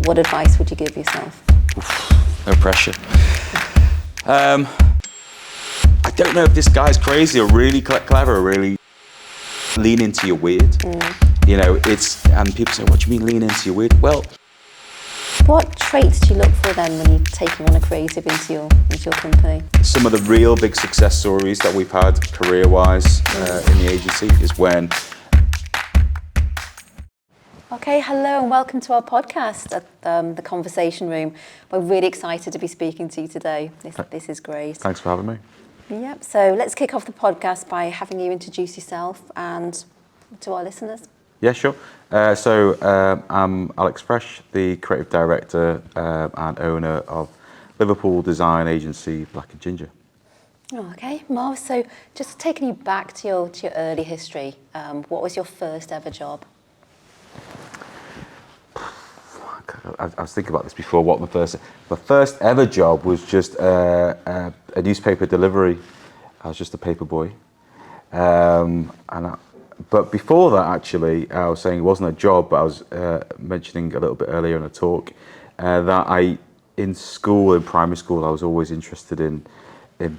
what advice would you give yourself? No pressure. I don't know if this guy's crazy or really clever or really lean into your weird. You know, and people say, what do you mean lean into your weird? Well, what traits do you look for then when you're taking on a creative into your company? Some of the real big success stories that we've had career-wise in the agency is when... Okay, hello and welcome to our podcast at The Conversation Room. We're really excited to be speaking to you today. This is great. Thanks for having me. Yep, so let's kick off the podcast by having you introduce yourself and to our listeners. Yeah, sure. I'm Alex Frech, the creative director and owner of Liverpool design agency Black & Ginger. Oh, okay, Marv, so just taking you back to your early history, what was your first ever job? I was thinking about this before. My first ever job was just a newspaper delivery. I was just a paper boy, but before that, actually, I was saying it wasn't a job, but I was mentioning a little bit earlier in a talk that in primary school, I was always interested in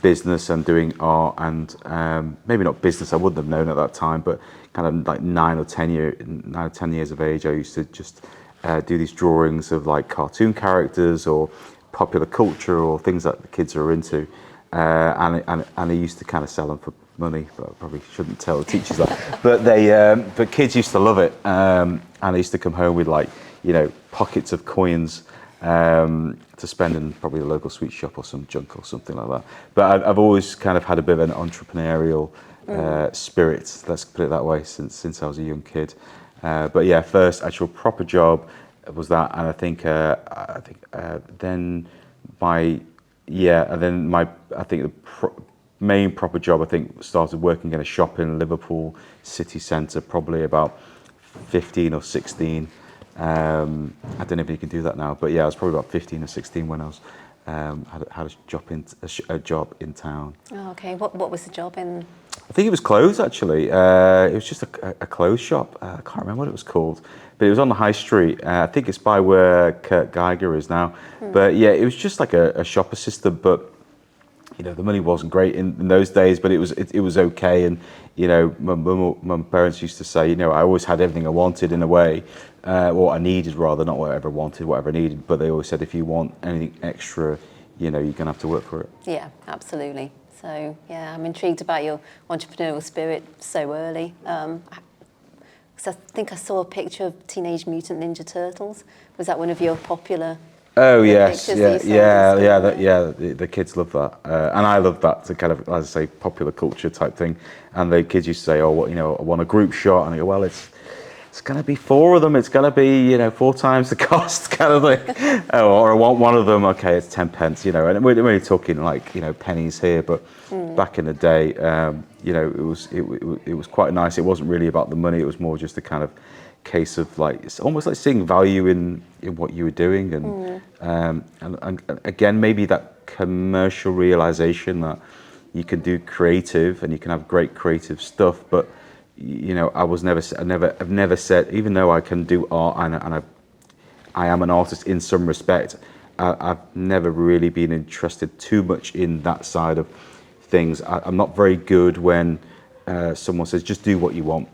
business and doing art, and maybe not business. I wouldn't have known at that time, but kind of like 9 or 10 years of age, I used to just do these drawings of like cartoon characters or popular culture or things that the kids are into, and I used to kind of sell them for money, but I probably shouldn't tell the teachers that. But kids used to love it, and I used to come home with pockets of coins to spend in probably the local sweet shop or some junk or something like that. But I've always kind of had a bit of an entrepreneurial spirit, let's put it that way, since I was a young kid. But yeah, first actual proper job was that, and I think the main proper job started working in a shop in Liverpool city centre, probably about 15 or 16. I don't know if you can do that now, but yeah, I was probably about 15 or 16 when I was had a job in town. Oh, okay. What was the job in? I think it was clothes, actually. It was just a clothes shop. I can't remember what it was called, but it was on the high street. I think it's by where Kurt Geiger is now. But yeah, it was just like a shop assistant, but the money wasn't great in those days, but it was okay. And my parents used to say, I always had everything I wanted in a way, or I needed rather, not whatever I wanted, whatever I needed. But they always said, if you want anything extra, you're gonna have to work for it. Yeah, absolutely. So yeah, I'm intrigued about your entrepreneurial spirit so early. Because I think I saw a picture of Teenage Mutant Ninja Turtles. Was that one of your popular? Oh yes, the kids love that, and I love that. To kind of, as I say, popular culture type thing. And the kids used to say, "Oh, I want a group shot," and I go, "Well, it's going to be 4 of them. It's going to be 4 times the cost," kind of thing. Or I want 1 of them. Okay, it's 10 pence. And we're only talking like pennies here, but back in the day, it was quite nice. It wasn't really about the money. It was more just a kind of case of it's almost like seeing value in what you were doing, and again, maybe that commercial realization that you can do creative and you can have great creative stuff, but I've never said, even though I can do art and I am an artist in some respect, I've never really been interested too much in that side of things. I'm not very good when someone says just do what you want.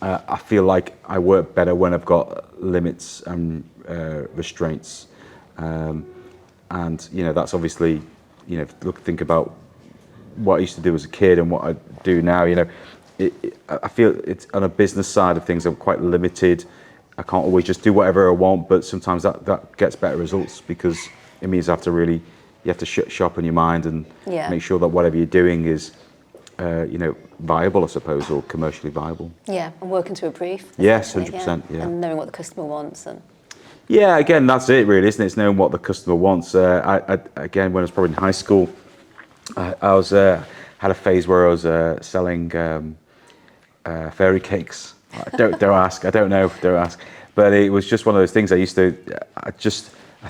I feel like I work better when I've got limits and restraints, and that's obviously think about what I used to do as a kid and what I do now. I feel it's on a business side of things, I'm quite limited. I can't always just do whatever I want, but sometimes that gets better results, because it means you have to sharpen your mind and make sure that whatever you're doing is viable, I suppose, or commercially viable. Yeah, and working to a brief. Yes, 100%. Yeah. And knowing what the customer wants. Yeah, again, that's it really, isn't it? It's knowing what the customer wants. Again, when I was probably in high school, I had a phase where I was selling fairy cakes. Don't ask. I don't know. Don't ask. But it was just one of those things. I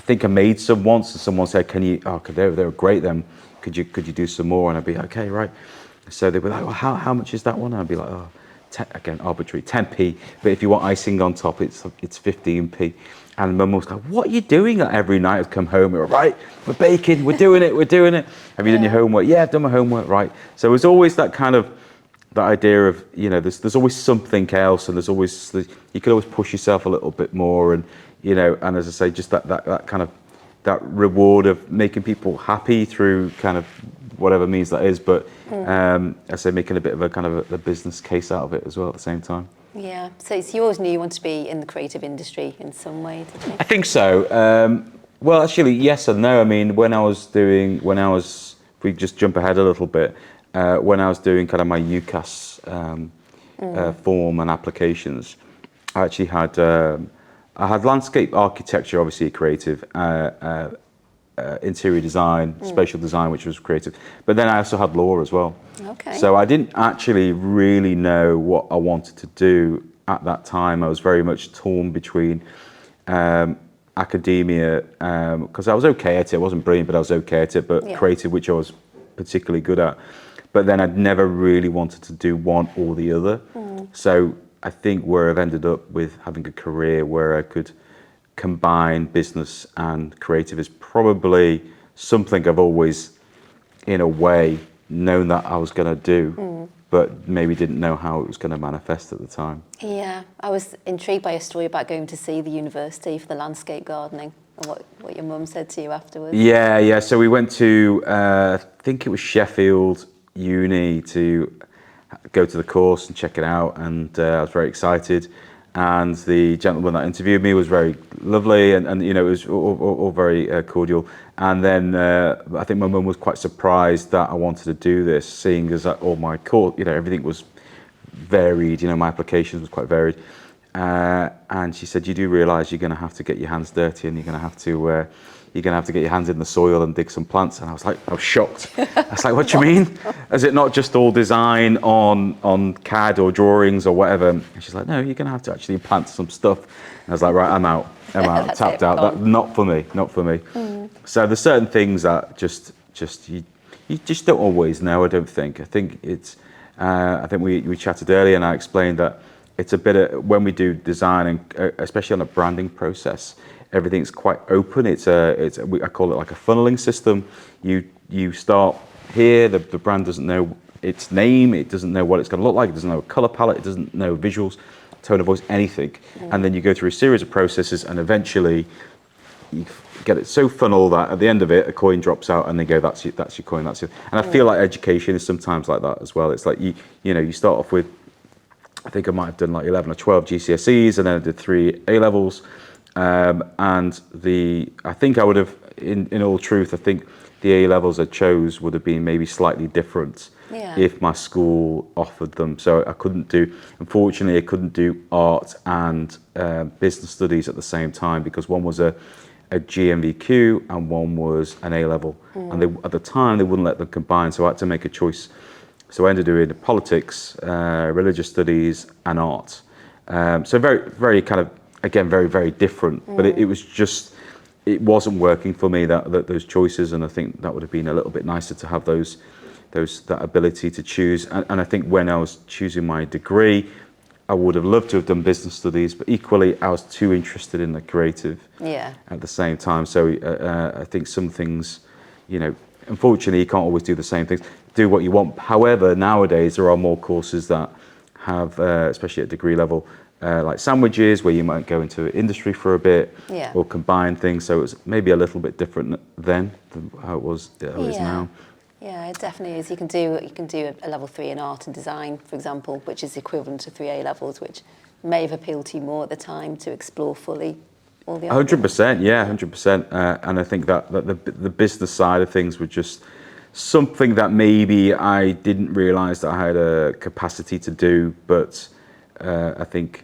think I made some once, and someone said, "Can you? Oh, they were great. Then could you do some more?" And I'd be okay, right. So they'd be like, "Well, how much is that one?" And I'd be like, "Oh, again, arbitrary, 10p, but if you want icing on top, it's 15p. And Mum was like, what are you doing every night? I'd come home, we were, right, we're baking, we're doing it. Have you done your homework? Yeah, I've done my homework, right. So it was always that kind of, that idea of, you know, there's always something else, and you could always push yourself a little bit more, and, you know, and as I say, just that kind of, that reward of making people happy through kind of whatever means that is, but I say making a bit of a kind of a business case out of it as well at the same time. Yeah, so you always knew you wanted to be in the creative industry in some way, did you? I think so. Well, actually, yes and no. I mean, if we just jump ahead a little bit, when I was doing kind of my UCAS form and applications, I actually had landscape architecture, obviously creative, interior design, spatial design, which was creative. But then I also had law as well. Okay. So I didn't actually really know what I wanted to do at that time. I was very much torn between academia, because I was okay at it. I wasn't brilliant, but I was okay at it. But creative, which I was particularly good at. But then I'd never really wanted to do one or the other. So I think where I've ended up with having a career where I could combine business and creative is probably something I've always, in a way, known that I was going to do, but maybe didn't know how it was going to manifest at the time. Yeah, I was intrigued by your story about going to see the university for the landscape gardening, and what your mum said to you afterwards. Yeah. So we went to, I think it was Sheffield Uni, to go to the course and check it out, and I was very excited. And the gentleman that interviewed me was very lovely, and you know, it was all very cordial. And then I think my mum was quite surprised that I wanted to do this, seeing as that all my course, you know, everything was varied. You know, my applications was quite varied. And she said, "You do realise you're going to have to get your hands dirty, and you're going to have to get your hands in the soil and dig some plants." And I was shocked. I was like, "What do you mean? Is it not just all design on CAD or drawings or whatever?" And she's like, "No, you're going to have to actually plant some stuff." And I was like, "Right, I'm out, tapped out. Not for me. So there's certain things that just you just don't always know. I don't think. I think it's. I think we chatted earlier, and I explained that it's a bit of, when we do design, and especially on a branding process, everything's quite open. I call it like a funneling system. You start here. The brand doesn't know its name. It doesn't know what it's going to look like. It doesn't know a color palette. It doesn't know visuals, tone of voice, anything. And then you go through a series of processes, and eventually you get it so funnel that at the end of it, a coin drops out, and they go, "That's your coin. That's it." And I feel like education is sometimes like that as well. It's like you start off with, I think I might have done like 11 or 12 GCSEs, and then I did 3 A levels. And I think I would have, in all truth, I think the A levels I chose would have been maybe slightly different if my school offered them. So unfortunately, I couldn't do art and business studies at the same time, because one was a GMVQ and one was an A level. And at the time, they wouldn't let them combine, so I had to make a choice. So I ended up doing politics, religious studies, and art. So very, very kind of, again, very, very different. But it wasn't working for me, those choices. And I think that would have been a little bit nicer to have that ability to choose. And I think when I was choosing my degree, I would have loved to have done business studies, but equally I was too interested in the creative at the same time. So I think some things, you know, unfortunately, you can't always do the same things, do what you want. However, nowadays there are more courses that have, especially at degree level, like sandwiches, where you might go into industry for a bit, or combine things. So it's maybe a little bit different then than how it is now. Yeah, it definitely is. You can do a level 3 in art and design, for example, which is equivalent to 3 A levels, which may have appealed to you more at the time to explore fully all the. 100%, yeah, 100%. And I think that the business side of things were just something that maybe I didn't realise that I had a capacity to do, but I think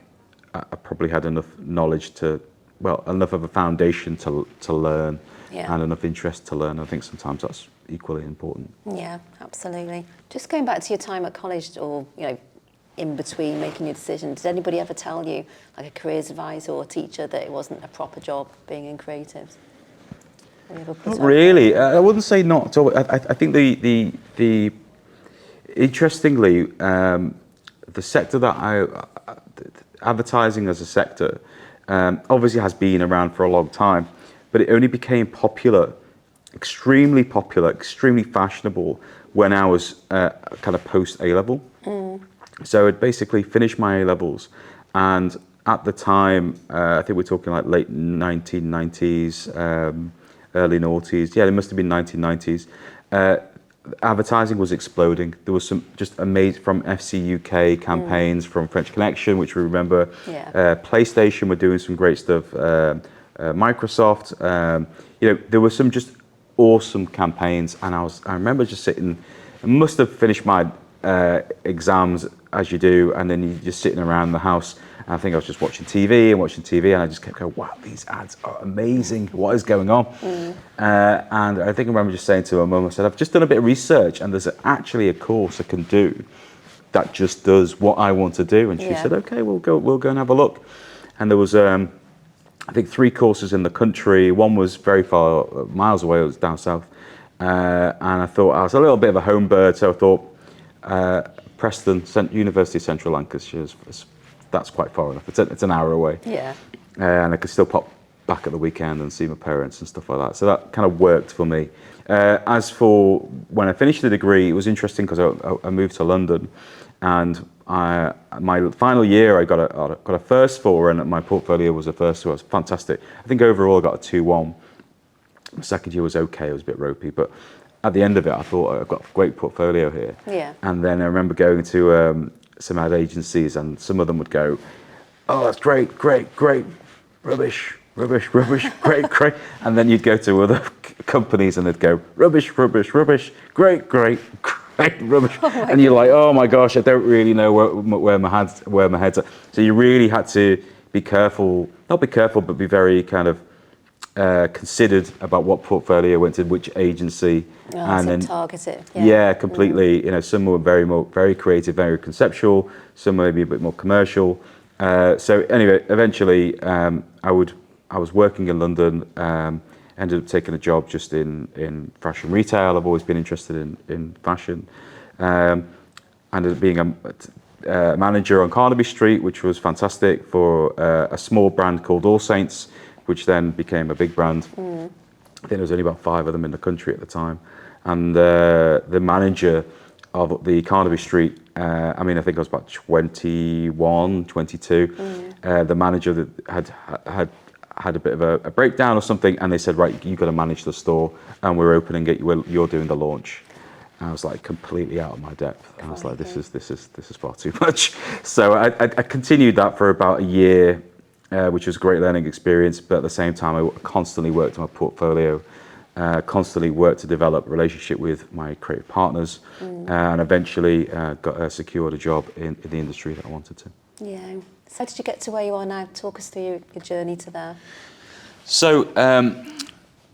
I probably had enough knowledge enough of a foundation to learn, and enough interest to learn. I think sometimes that's equally important. Yeah, absolutely. Just going back to your time at college, or in between making your decision, did anybody ever tell you, like a careers advisor or teacher, that it wasn't a proper job being in creatives? Not really. I wouldn't say not at all. I think the interestingly, the sector that advertising as a sector, obviously has been around for a long time, but it only became popular, extremely fashionable when I was kind of post A-level. So I'd basically finished my A-levels, and at the time, I think we're talking like late 1990s, early noughties. Yeah, it must have been 1990s. Advertising was exploding. There was some just amazing from FC UK campaigns, from French Connection, which we remember. Yeah. PlayStation were doing some great stuff. Microsoft, there were some just awesome campaigns, and I remember just sitting. I must have finished my exams as you do, and then you're just sitting around the house. And I think I was just watching TV, and I just kept going, wow, these ads are amazing. What is going on? And I think I remember just saying to my mum, I said, I've just done a bit of research, and there's actually a course I can do that just does what I want to do. And she said, okay, we'll go and have a look. And there was, I think, 3 courses in the country. One was very far, miles away. It was down south. And I thought I was a little bit of a home bird, so I thought Preston, University of Central Lancashire, that's quite far enough. It's an hour away. Yeah. And I could still pop back at the weekend and see my parents and stuff like that. So that kind of worked for me. As for when I finished the degree, it was interesting because I moved to London, and my final year I got a first for, and my portfolio was a first, so it was fantastic. I think overall I got a 2-1. My second year was okay, it was a bit ropey, but at the end of it I thought I've got a great portfolio here. Yeah. And then I remember going to some ad agencies, and some of them would go, oh, that's great, rubbish, great. And then you'd go to other companies and they'd go, rubbish, great, rubbish. And you're like, oh my gosh, I don't really know where my head's at. So you really had to be careful, not be careful, but be very kind of considered about what portfolio went to which agency. And then target it. Yeah, completely. Some were very creative, very conceptual. Some maybe a bit more commercial. So anyway, eventually, I was working in London. Ended up taking a job just in fashion retail. I've always been interested in fashion. Ended up being a manager on Carnaby Street, which was fantastic, for a small brand called All Saints, which then became a big brand. I think there was only about 5 of them in the country at the time. And the manager of the Carnaby Street, I think I was about 21, 22. The manager that had a bit of a breakdown or something, and they said, right, you've got to manage the store, and we're opening it, you're doing the launch. And I was like completely out of my depth. I was like, this is far too much. So I continued that for about a year, which was a great learning experience. But at the same time, I constantly worked on my portfolio, constantly worked to develop a relationship with my creative partners, and eventually secured a job in the industry that I wanted to. Yeah. So how did you get to where you are now? Talk us through your journey to there. So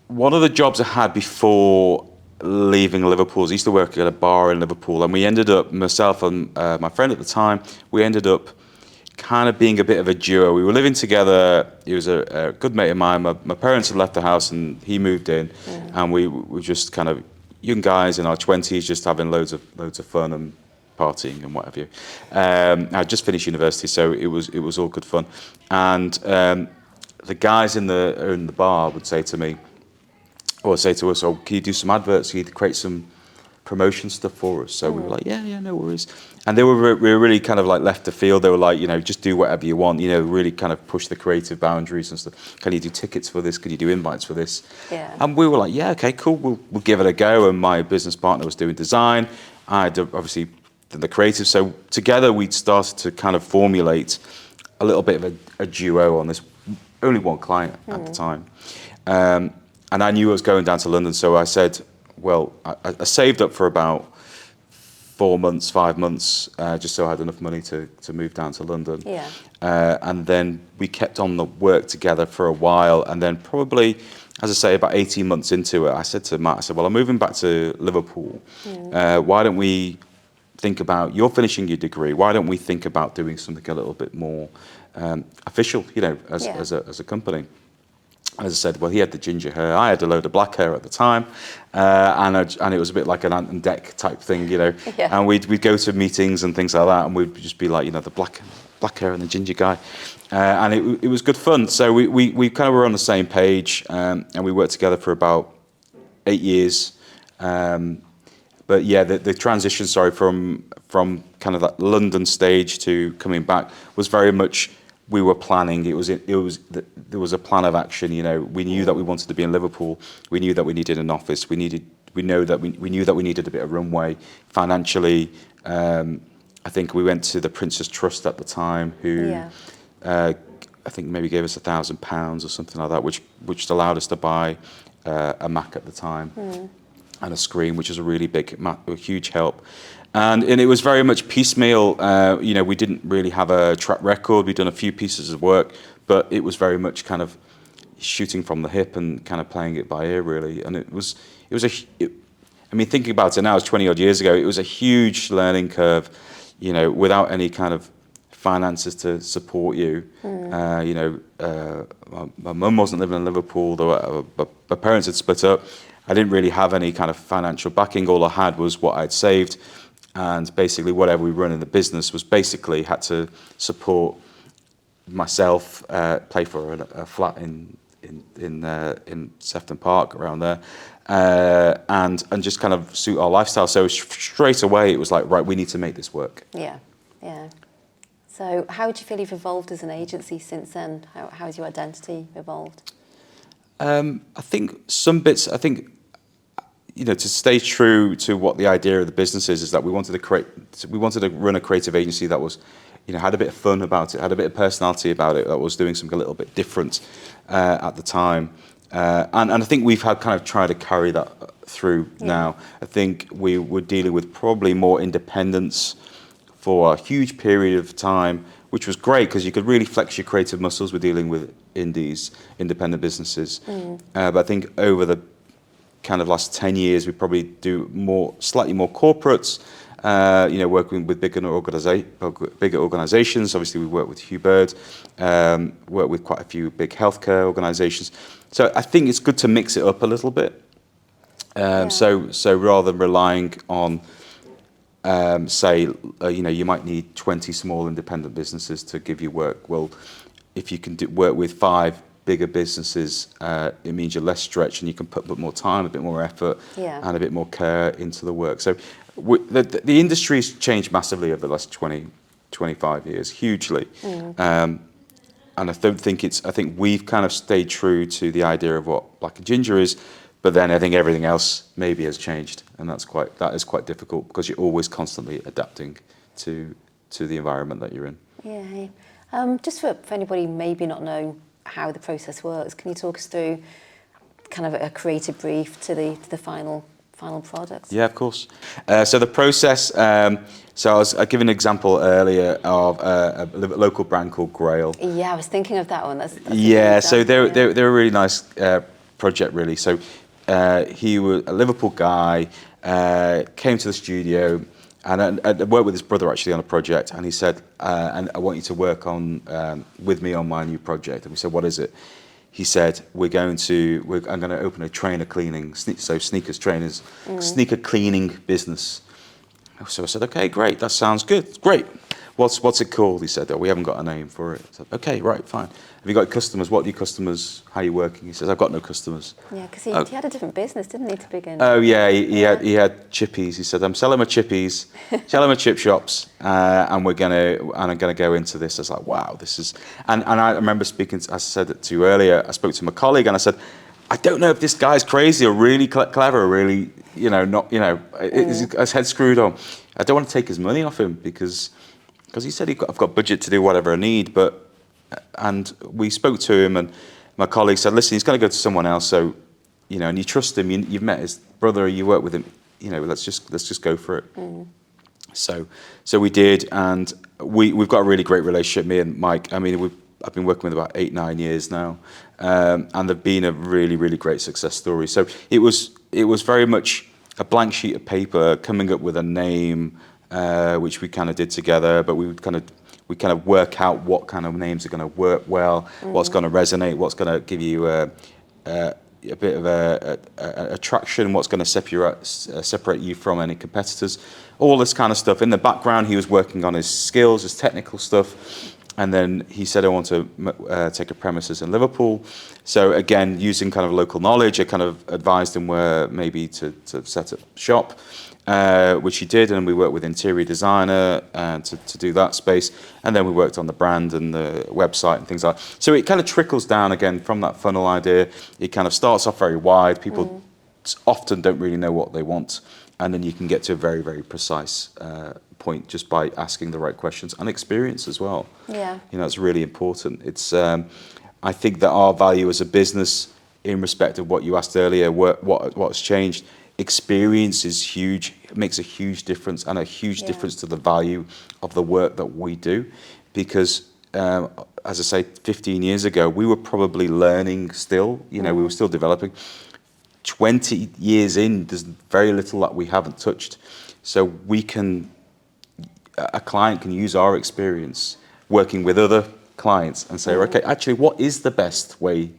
one of the jobs I had before leaving Liverpool is I used to work at a bar in Liverpool, and we ended up, myself and my friend at the time, we ended up kind of being a bit of a duo. We were living together. He was a good mate of mine. My parents had left the house and he moved in, and we were just kind of young guys in our 20s, just having loads of fun and partying and what have you. I just finished university, so it was all good fun. And the guys in the bar would say to me, or say to us, "Oh, can you do some adverts? Can you create some promotion stuff for us?" So we were like, yeah, no worries. And we were really kind of like left to field. They were like, just do whatever you want, really kind of push the creative boundaries and stuff. Can you do tickets for this? Can you do invites for this? Yeah. And we were like, yeah, okay, cool. We'll give it a go. And my business partner was doing design. I had obviously done the creative. So together we'd started to kind of formulate a little bit of a duo on this. Only one client at the time. And I knew I was going down to London, so I said, well, I saved up for about 4 months, 5 months, just so I had enough money to move down to London. Yeah. And then we kept on the work together for a while, and then probably, as I say, about 18 months into it, I said to Matt, well, I'm moving back to Liverpool. Why don't we think about, you're finishing your degree, why don't we think about doing something a little bit more official, as a company? As I said, well, he had the ginger hair. I had a load of black hair at the time, and it was a bit like an ant and deck type thing, you know. Yeah. And we'd go to meetings and things like that, and we'd just be like, you know, the black hair and the ginger guy, and it was good fun. So we kind of were on the same page, and we worked together for about 8 years. But yeah, the transition, from kind of that London stage to coming back was very much, we were planning. There was a plan of action. You know, we knew that we wanted to be in Liverpool. We knew that we needed an office. We knew that we needed a bit of runway financially. I think we went to the Prince's Trust at the time, who I think maybe gave us £1,000 or something like that, which allowed us to buy a Mac at the time. And a screen, which was a really a huge help. And it was very much piecemeal. You know, we didn't really have a track record. We'd done a few pieces of work, but it was very much kind of shooting from the hip and kind of playing it by ear, really. And I mean, thinking about it now, it's 20 odd years ago. It was a huge learning curve, you know, without any kind of finances to support you. You know, my mum wasn't living in Liverpool, though my parents had split up. I didn't really have any kind of financial backing. All I had was what I'd saved, and basically whatever we run in the business was basically had to support myself, pay for a flat in Sefton Park around there, and just kind of suit our lifestyle. So straight away it was like, right, we need to make this work. Yeah. So how do you feel you've evolved as an agency since then? How has your identity evolved? I think some bits. I think, you know, to stay true to what the idea of the business is that we wanted to run a creative agency that was, you know, had a bit of fun about it, had a bit of personality about it, that was doing something a little bit different at the time, and I think we've had kind of tried to carry that through now. I think we were dealing with probably more independence for a huge period of time, which was great because you could really flex your creative muscles with dealing with independent businesses. But I think over the kind of last 10 years, we probably do slightly more corporates, you know, working with bigger organizations. Obviously, we work with Hugh, Baird, work with quite a few big healthcare organizations. So I think it's good to mix it up a little bit. So rather than relying on, say, you know, you might need 20 small independent businesses to give you work. Well, if you can work with 5 bigger businesses, it means you're less stretched and you can put a bit more time, a bit more effort, and a bit more care into the work. So the industry's changed massively over the last 25 years, hugely. And I think we've kind of stayed true to the idea of what Black and Ginger is, but then I think everything else maybe has changed, and that is quite difficult because you're always constantly adapting to the environment that you're in. Yeah. Just for anybody maybe not know how the process works, can you talk us through kind of a creative brief to the final product? Yeah, of course. So the process. So I gave an example earlier of a local brand called Grail. Yeah, I was thinking of that one. That's so they're a really nice project, really. So he was a Liverpool guy, came to the studio, and I worked with his brother actually on a project, and he said, and I want you to work on with me on my new project. And we said, what is it? He said, I'm going to open a trainer cleaning, sneaker cleaning business. So I said, okay, great, that sounds good, great. What's it called? He said, we haven't got a name for it. I said, okay, right, fine. Have you got customers? What are your customers? How are you working? He says, I've got no customers. Yeah, because he had a different business, didn't he, to begin? Oh yeah, he had chippies. He said, I'm selling my chippies, selling my chip shops, and I'm gonna go into this. I was like, wow, this is. And I remember speaking. As I said it to you earlier, I spoke to my colleague and I said, I don't know if this guy's crazy or really clever, or really, his head screwed on. I don't want to take his money off him because he said I've got budget to do whatever I need, and we spoke to him, and my colleague said, listen, he's going to go to someone else, so, and you trust him, you've met his brother, you work with him, let's just go for it. So we did, and we've got a really great relationship, me and Mike. I mean, I've been working with about 8-9 years now, and they've been a really, really great success story. So it was very much a blank sheet of paper, coming up with a name, which we kind of did together, but we we kind of work out what kind of names are going to work well, what's going to resonate, what's going to give you a bit of a attraction, what's going to separate you from any competitors, all this kind of stuff. In the background, he was working on his skills, his technical stuff, and then he said, I want to take a premises in Liverpool. So again, using kind of local knowledge, I kind of advised him where maybe to set up shop, which he did, and we worked with interior designer to do that space, and then we worked on the brand and the website and things like that. So it kind of trickles down again from that funnel idea. It kind of starts off very wide. People often don't really know what they want, and then you can get to a very, very precise point just by asking the right questions, and experience as well. Yeah. You know, it's really important. It's I think that our value as a business, in respect of what you asked earlier, what's changed, experience is huge. It makes a huge difference, and a huge difference to the value of the work that we do, because as I say, 15 years ago, we were probably learning still, you know, we were still developing. 20 years in, there's very little that we haven't touched. So a client can use our experience working with other clients and say, okay, actually, what is the best way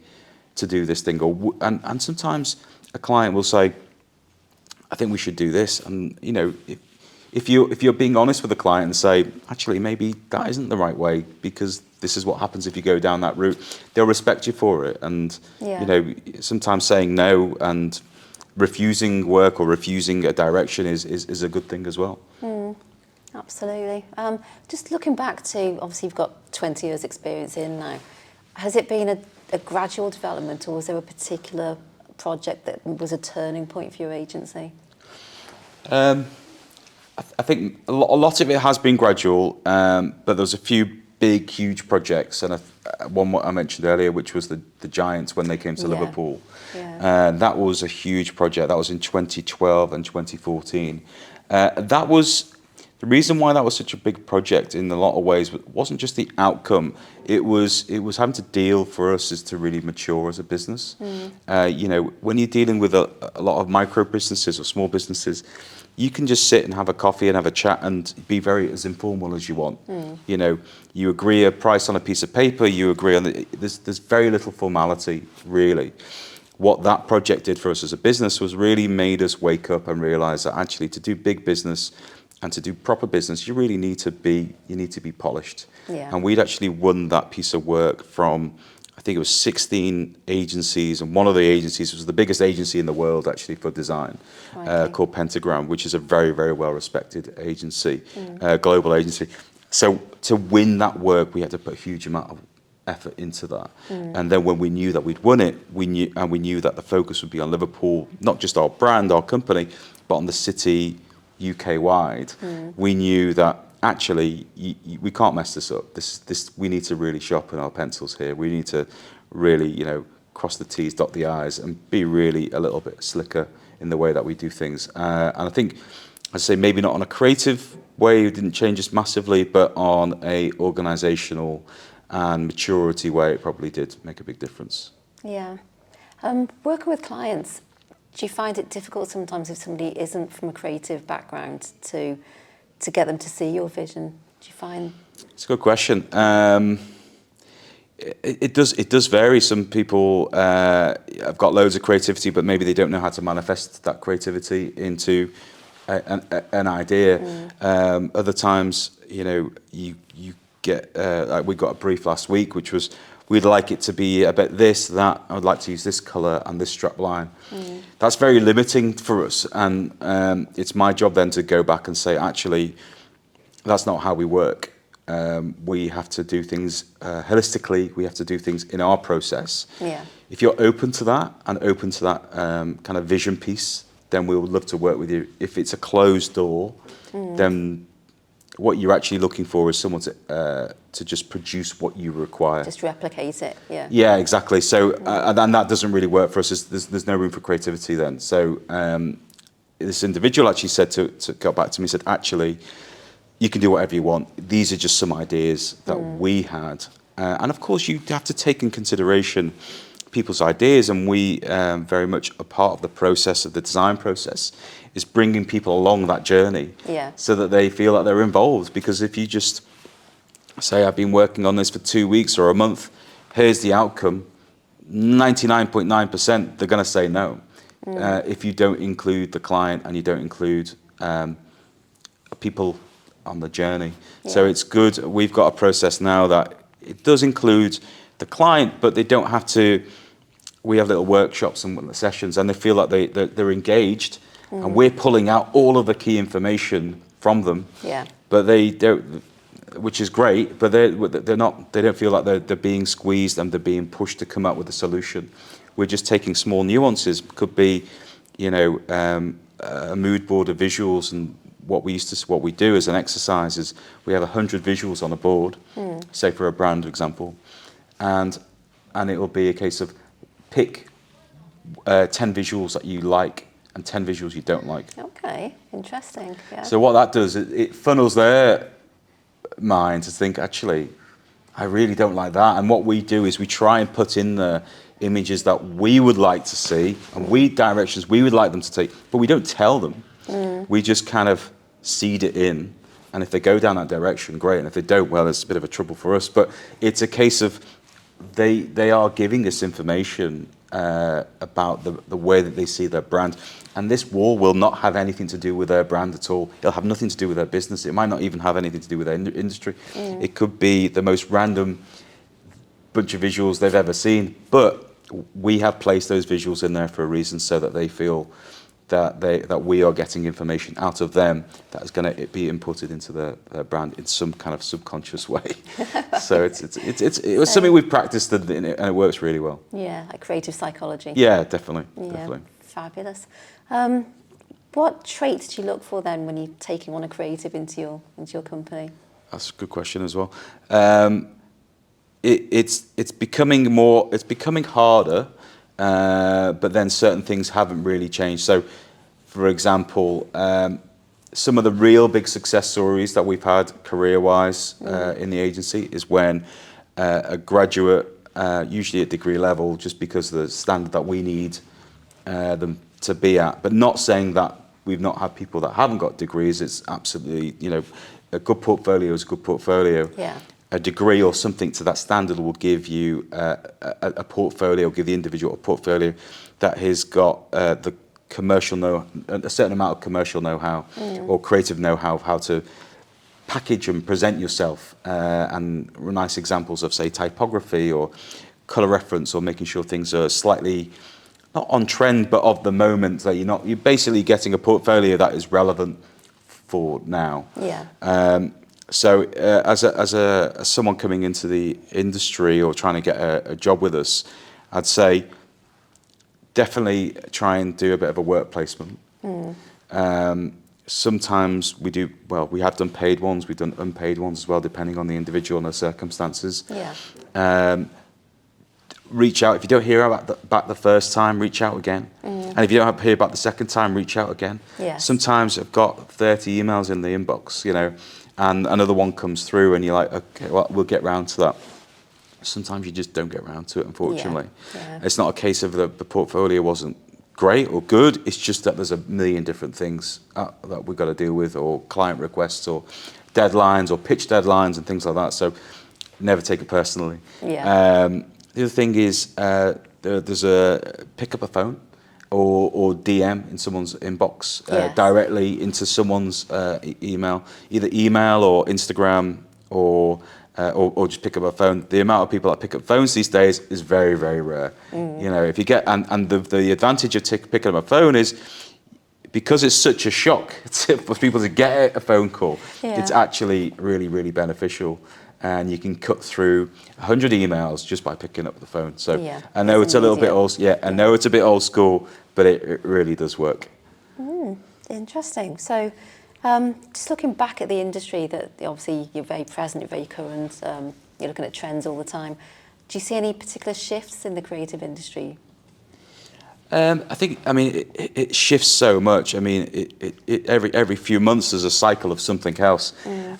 to do this thing? And sometimes a client will say, I think we should do this. And, you know, if you're being honest with the client and say, actually, maybe that isn't the right way, because this is what happens if you go down that route, they'll respect you for it. And, you know, sometimes saying no and refusing work or refusing a direction is a good thing as well. Absolutely. Just looking back to, obviously you've got 20 years experience in now. Has it been a gradual development, or was there a particular project that was a turning point for your agency? I think a lot of it has been gradual, but there's a few big, huge projects, and one what I mentioned earlier, which was the Giants when they came to Liverpool. That was a huge project. That was in 2012 and 2014. That was the reason why that was such a big project. In a lot of ways, wasn't just the outcome. It was having to deal for us is to really mature as a business. You know, when you're dealing with a lot of micro businesses or small businesses, you can just sit and have a coffee and have a chat and be very as informal as you want. You know, you agree a price on a piece of paper, you agree on there's very little formality, really. What that project did for us as a business was really made us wake up and realize that actually to do big business and to do proper business, you really need to be polished. And we'd actually won that piece of work from, I think it was 16 agencies, and one of the agencies was the biggest agency in the world actually for design, called Pentagram, which is a very, very well-respected agency, global agency. So to win that work, we had to put a huge amount of effort into that. And then when we knew that we'd won it, we knew that the focus would be on Liverpool, not just our brand, our company, but on the city, UK-wide. We knew that actually we can't mess this up. This we need to really sharpen our pencils here. We need to really, you know, cross the T's, dot the I's, and be really a little bit slicker in the way that we do things. And I think, I'd say maybe not on a creative way, it didn't change us massively, but on a organisational and maturity way, it probably did make a big difference. Yeah. Working with clients, do you find it difficult sometimes if somebody isn't from a creative background to get them to see your vision? Do you find? It's a good question. It does vary. Some people have got loads of creativity, but maybe they don't know how to manifest that creativity into an idea. Other times, you know, you get like we got a brief last week, which was, we'd like it to be a bit this, that. I would like to use this colour and this strap line. That's very limiting for us, and it's my job then to go back and say, actually, that's not how we work. We have to do things holistically. We have to do things in our process. If you're open to that and open to that kind of vision piece, then we would love to work with you. If it's a closed door, then what you're actually looking for is someone to just produce what you require. Just replicate it, yeah. Yeah, exactly. So, and that doesn't really work for us. There's no room for creativity then. So, this individual actually said got back to me, said, actually, you can do whatever you want. These are just some ideas that we had. And of course, you have to take in consideration people's ideas, and we very much a part of the process, of the design process, is bringing people along that journey, so that they feel that they're involved. Because if you just say I've been working on this for 2 weeks or a month, here's the outcome, 99.9% they're going to say no. If you don't include the client and you don't include people on the journey. Yeah. So it's good. We've got a process now that it does include the client, but they don't have to. We have little workshops and sessions, and they feel like they're engaged, and we're pulling out all of the key information from them. Yeah. But they don't, which is great. But they're not. They don't feel like they're being squeezed and they're being pushed to come up with a solution. We're just taking small nuances. Could be, a mood board of visuals, and what we do as an exercise is we have 100 visuals on a board, say for a brand example, and it will be a case of pick 10 visuals that you like and 10 visuals you don't like. Okay, interesting. Yeah. So what that does, it funnels their mind to think, actually, I really don't like that. And what we do is we try and put in the images that we would like to see and directions we would like them to take, but we don't tell them. We just kind of seed it in. And if they go down that direction, great. And if they don't, well, it's a bit of a trouble for us. But it's a case of they are giving us information about the way that they see their brand. And this wall will not have anything to do with their brand at all. It'll have nothing to do with their business. It might not even have anything to do with their industry. It could be the most random bunch of visuals they've ever seen. But we have placed those visuals in there for a reason, so that they feel that we are getting information out of them that is going to be inputted into their brand in some kind of subconscious way. So it was something we've practiced and it works really well. Yeah, like creative psychology. Yeah, definitely. Yeah, definitely. fabulous. What traits do you look for then when you're taking on a creative into your company? That's a good question as well. It's becoming harder. But then certain things haven't really changed. So, for example, some of the real big success stories that we've had career-wise in the agency is when a graduate, usually at degree level, just because of the standard that we need them to be at, but not saying that we've not had people that haven't got degrees. It's absolutely, a good portfolio is a good portfolio. Yeah. A degree or something to that standard will give you a portfolio, give the individual a portfolio that has got the commercial a certain amount of commercial know-how or creative know-how of how to package and present yourself, and nice examples of, say, typography or color reference, or making sure things are slightly not on trend but of the moment, that you're basically getting a portfolio that is relevant for now. Yeah. So as someone coming into the industry or trying to get a job with us, I'd say definitely try and do a bit of a work placement. Sometimes we have done paid ones, we've done unpaid ones as well, depending on the individual and the circumstances. Yeah. Reach out. If you don't hear back the first time, reach out again. And if you don't hear back the second time, reach out again. Yes. Sometimes I've got 30 emails in the inbox, and another one comes through and you're like, okay, well, we'll get round to that. Sometimes you just don't get round to it, unfortunately. Yeah. It's not a case of the portfolio wasn't great or good. It's just that there's a million different things that we've got to deal with, or client requests or deadlines or pitch deadlines and things like that. So never take it personally. Yeah. The other thing is there's a pick up a phone or DM in someone's inbox Yes. directly into someone's email, either email or Instagram or just pick up a phone. The amount of people that pick up phones these days is very, very rare. If you get and the advantage of picking up a phone is because it's such a shock for people to get a phone call. Yeah. It's actually really, really beneficial. And you can cut through 100 emails just by picking up the phone. So Yeah, I know it's a little bit immediate. I know it's a bit old school, but it really does work. Interesting. So, just looking back at the industry, that obviously you're very present, you're very current, you're looking at trends all the time. Do you see any particular shifts in the creative industry? It shifts so much. Every few months there's a cycle of something else.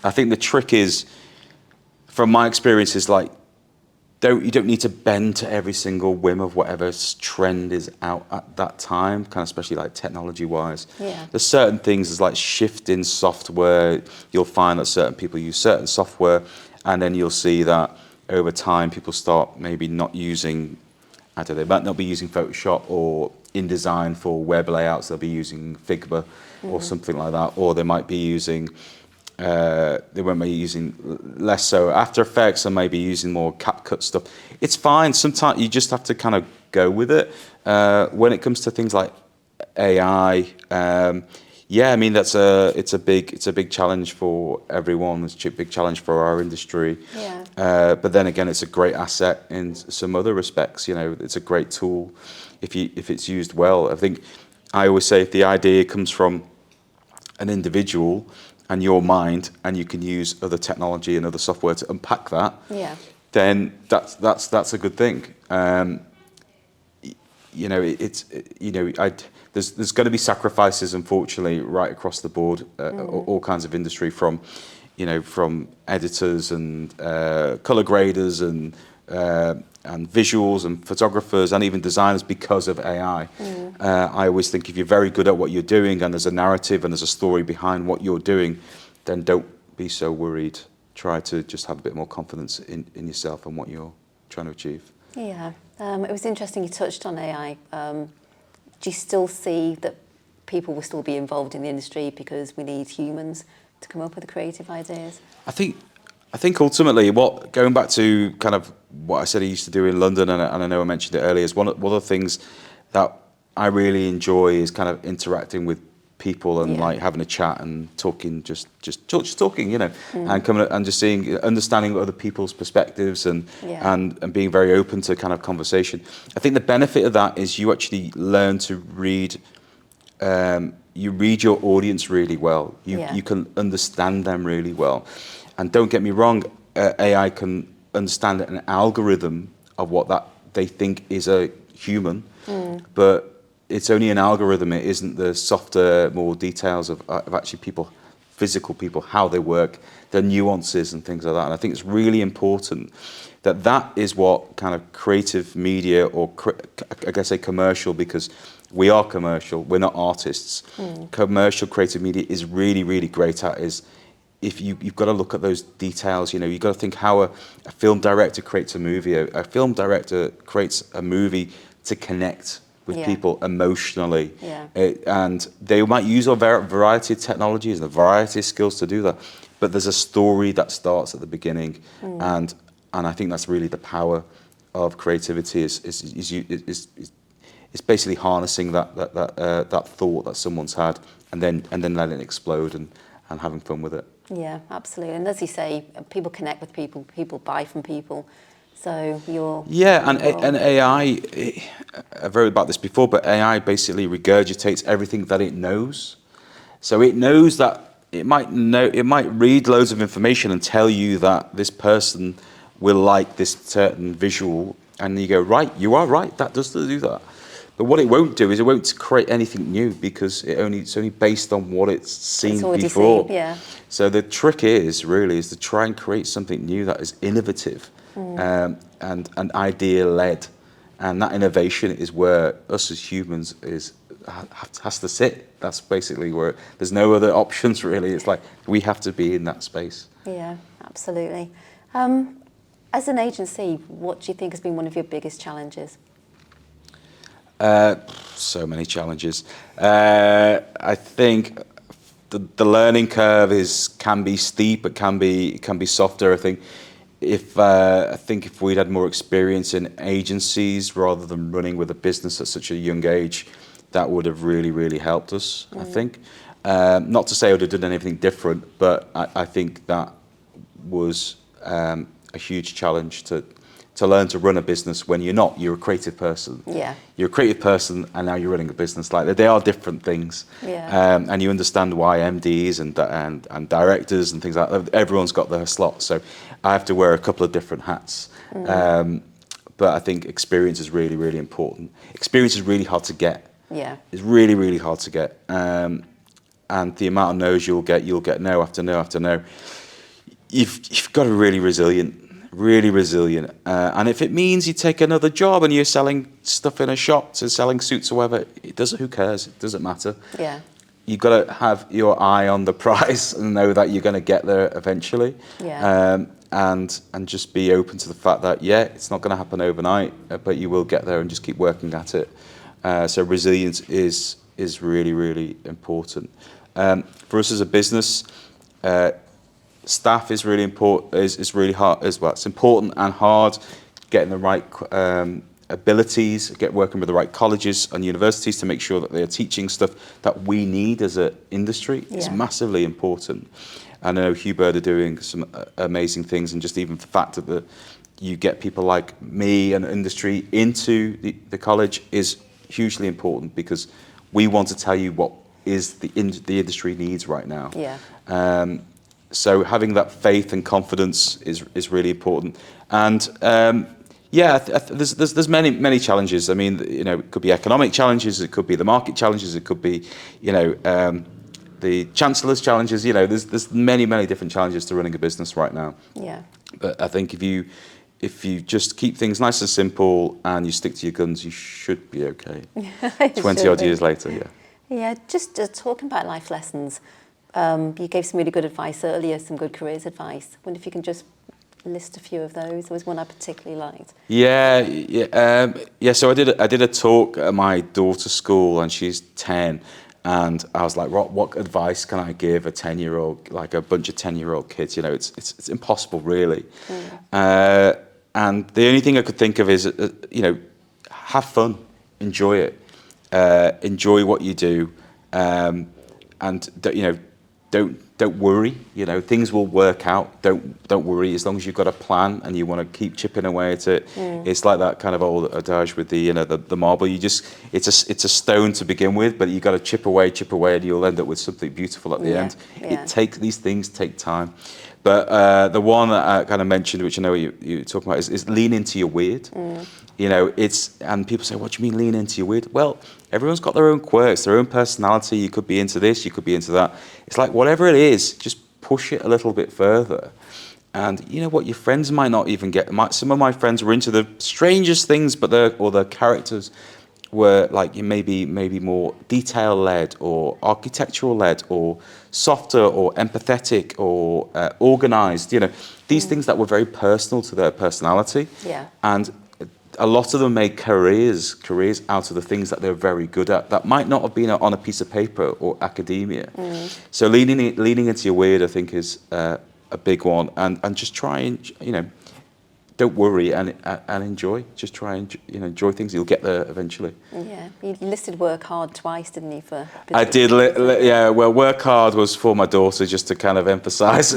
I think the trick is, from my experience, is like, you don't need to bend to every single whim of whatever trend is out at that time, kind of especially like technology wise. Yeah. There's certain things, there's like shift in software. You'll find that certain people use certain software and then you'll see that over time people start maybe not using, I don't know, they might not be using Photoshop or InDesign for web layouts, they'll be using Figma or something like that, or they might be using, they won't be using less so After Effects, and maybe using more CapCut stuff. It's fine, sometimes you just have to kind of go with it. When it comes to things like AI, yeah, I mean it's a big challenge for everyone. It's a big challenge for our industry. Yeah. But then again, it's a great asset in some other respects. You know, it's a great tool if it's used well. I think I always say if the idea comes from an individual and your mind, and you can use other technology and other software to unpack that, Yeah. then that's a good thing. You know, there's going to be sacrifices, unfortunately, right across the board, all kinds of industry, from editors and color graders and visuals and photographers and even designers because of AI. I always think if you're very good at what you're doing and there's a narrative and there's a story behind what you're doing, then don't be so worried. Try to just have a bit more confidence in yourself and what you're trying to achieve. Yeah. It was interesting you touched on AI. Do you still see that people will still be involved in the industry because we need humans to come up with the creative ideas? I think ultimately, going back to kind of what I said I used to do in London, and I know I mentioned it earlier, is one of the things that I really enjoy is kind of interacting with people and like having a chat and talking, just talking, and coming and just understanding other people's perspectives and being very open to kind of conversation. I think the benefit of that is you actually learn to read. You read your audience really well. You can understand them really well. And don't get me wrong, AI can understand an algorithm of what that they think is a human, but it's only an algorithm. It isn't the softer, more details of actually people, physical people, how they work, the nuances and things like that. And I think it's really important that is what kind of creative media, or I guess say commercial, because we are commercial, we're not artists. Commercial creative media is really, really great at is if you've got to look at those details. You've got to think how a film director creates a movie. A film director creates a movie to connect with people emotionally. And they might use a variety of technologies and a variety of skills to do that. But there's a story that starts at the beginning. And I think that's really the power of creativity is basically harnessing that thought that someone's had and then letting it explode and having fun with it. Yeah, absolutely. And as you say, people connect with people, people buy from people. So you're... Yeah, and AI, I've heard about this before, but AI basically regurgitates everything that it knows. So it knows that it might read loads of information and tell you that this person will like this certain visual, and you go, right, you are right, that does do that. But what it won't do is it won't create anything new because it's only based on what it's seen before. So the trick is to try and create something new that is innovative and idea-led. And that innovation is where us as humans has to sit. That's basically where there's no other options really. It's like we have to be in that space. Yeah, absolutely. As an agency, what do you think has been one of your biggest challenges? So many challenges. I think the learning curve can be steep, but can be softer. I think if we'd had more experience in agencies rather than running with a business at such a young age, that would have really, really helped us. I think. Not to say I would have done anything different, but I think that was a huge challenge to learn to run a business when you're a creative person. You're a creative person and now you're running a business. Like they are different things. And you understand why MDs and directors and things like that, everyone's got their slot. So I have to wear a couple of different hats. But I think experience is really, really important. Experience is really hard to get. It's really, really hard to get. And the amount of no's you'll get no after no after no. You've got to be really resilient. And if it means you take another job and you're selling stuff in a shop, to selling suits or whatever, who cares? It doesn't matter. You've got to have your eye on the prize and know that you're going to get there eventually. and just be open to the fact that, yeah, it's not going to happen overnight, but you will get there, and just keep working at it. So resilience is really, really important. For us as a business, staff is really important. Is really hard as well. It's important and hard getting the right abilities, working with the right colleges and universities to make sure that they are teaching stuff that we need as an industry. It's massively important. And I know Hugh Baird are doing some amazing things, and just even the fact that you get people like me and industry into the college is hugely important, because we want to tell you what is the industry needs right now. So having that faith and confidence is really important. And there's many challenges. I mean, it could be economic challenges, it could be the market challenges, it could be, the chancellor's challenges. There's many different challenges to running a business right now. But I think if you just keep things nice and simple and you stick to your guns, you should be okay. 20 odd years later, just talking about life lessons. You gave some really good advice earlier, some good careers advice. I wonder if you can just list a few of those. There was one I particularly liked. So I did a talk at my daughter's school, and she's 10. And I was like, what advice can I give a 10-year-old, like a bunch of 10-year-old kids? It's impossible, really. And the only thing I could think of is, have fun, enjoy it, enjoy what you do, and don't worry. Things will work out. Don't worry, as long as you've got a plan and you want to keep chipping away at it. It's like that kind of old adage with the marble. It's a stone to begin with, but you got to chip away, and you'll end up with something beautiful at the end. These things take time. But the one that I kind of mentioned, which I know you're talking about, is lean into your weird. And people say, what do you mean lean into your weird? Well, everyone's got their own quirks, their own personality. You could be into this, you could be into that. It's like, whatever it is, just push it a little bit further. And you know what, your friends might not even get. Some of my friends were into the strangest things, but their characters were like maybe more detail-led or architectural-led or softer or empathetic or organised. These things that were very personal to their personality. And a lot of them made careers out of the things that they're very good at that might not have been on a piece of paper or academia. So leaning into your weird, I think, is a big one. And just try and, don't worry and enjoy. Just try and enjoy things. You'll get there eventually. You listed work hard twice, didn't you? I did. Well, work hard was for my daughter, just to kind of emphasise.